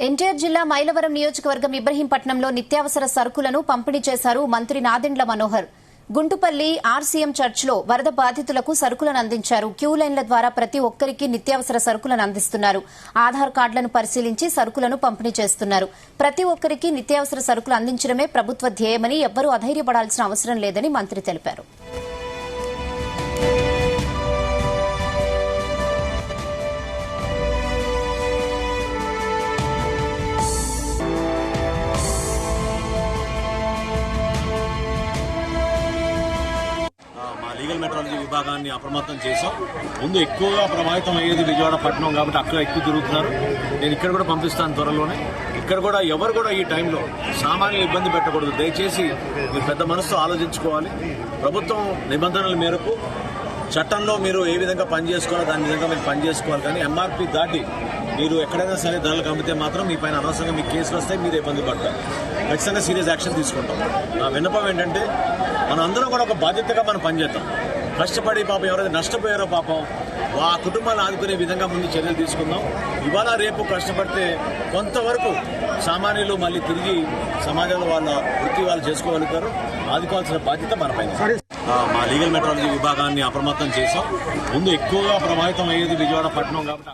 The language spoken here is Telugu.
ఎన్టీఆర్ జిల్లా మైలవరం నియోజకవర్గం ఇబ్రహీంపట్నంలో నిత్యావసర సరుకులను పంపిణీ చేశారు మంత్రి నాదెండ్ల మనోహర్. గుంటుపల్లి ఆర్సీఎం చర్చ్లో వరద బాధితులకు సరుకులను అందించారు. క్యూ లైన్ల ద్వారా ప్రతి ఒక్కరికి నిత్యావసర సరుకులను అందిస్తున్నారు. ఆధార్ కార్డులను పరిశీలించి సరుకులను పంపిణీ చేస్తున్నారు. ప్రతి ఒక్కరికి నిత్యావసర సరుకులు అందించడమే ప్రభుత్వ ధ్యేయమని ఎవ్వరూ అధైర్యపడాల్సిన అవసరం లేదని మంత్రి తెలిపారు. లీగల్ మెట్రాలజీ విభాగాన్ని అప్రమత్తం చేశాం. ముందు ఎక్కువగా ప్రభావితం అయ్యేది విజయవాడ పట్టణం కాబట్టి అక్కడ ఎక్కువ తిరుగుతున్నారు. నేను ఇక్కడ కూడా పంపిస్తాను త్వరలోనే. ఇక్కడ కూడా ఎవరు కూడా ఈ టైంలో సామాన్యులు ఇబ్బంది పెట్టకూడదు. దయచేసి మీరు పెద్ద మనసుతో ఆలోచించుకోవాలి. ప్రభుత్వం నిబంధనల మేరకు చట్టంలో మీరు ఏ విధంగా పనిచేసుకోవాలో దాని విధంగా మీరు పనిచేసుకోవాలి. కానీ ఎంఆర్పీ దాటి మీరు ఎక్కడైనా సరే ధరలకు అమ్మితే మాత్రం మీ పైన అనవసరంగా మీకు కేసులు వస్తాయి, మీరు ఇబ్బంది పడతారు. ఖచ్చితంగా సీరియస్ యాక్షన్ తీసుకుంటాం. నా విన్నపం ఏంటంటే మనం అందరం కూడా ఒక బాధ్యతగా మనం పనిచేద్దాం. కష్టపడి పాపం ఎవరైతే నష్టపోయారో పాపం ఆ కుటుంబాలను ఆదుకునే విధంగా ముందు చర్యలు తీసుకుందాం. ఇవాళ రేపు కష్టపడితే కొంతవరకు సామాన్యులు మళ్ళీ తిరిగి సమాజంలో వాళ్ళ వృత్తి వాళ్ళు చేసుకోగలుగుతారు. ఆదుకోవాల్సిన బాధ్యత మన పైన. మా లీగల్ మెట్రాలజీ విభాగాన్ని అప్రమత్తం చేశాం. ముందు ఎక్కువగా ప్రభావితం అయ్యేది విజయవాడ పట్టణం కాబట్టి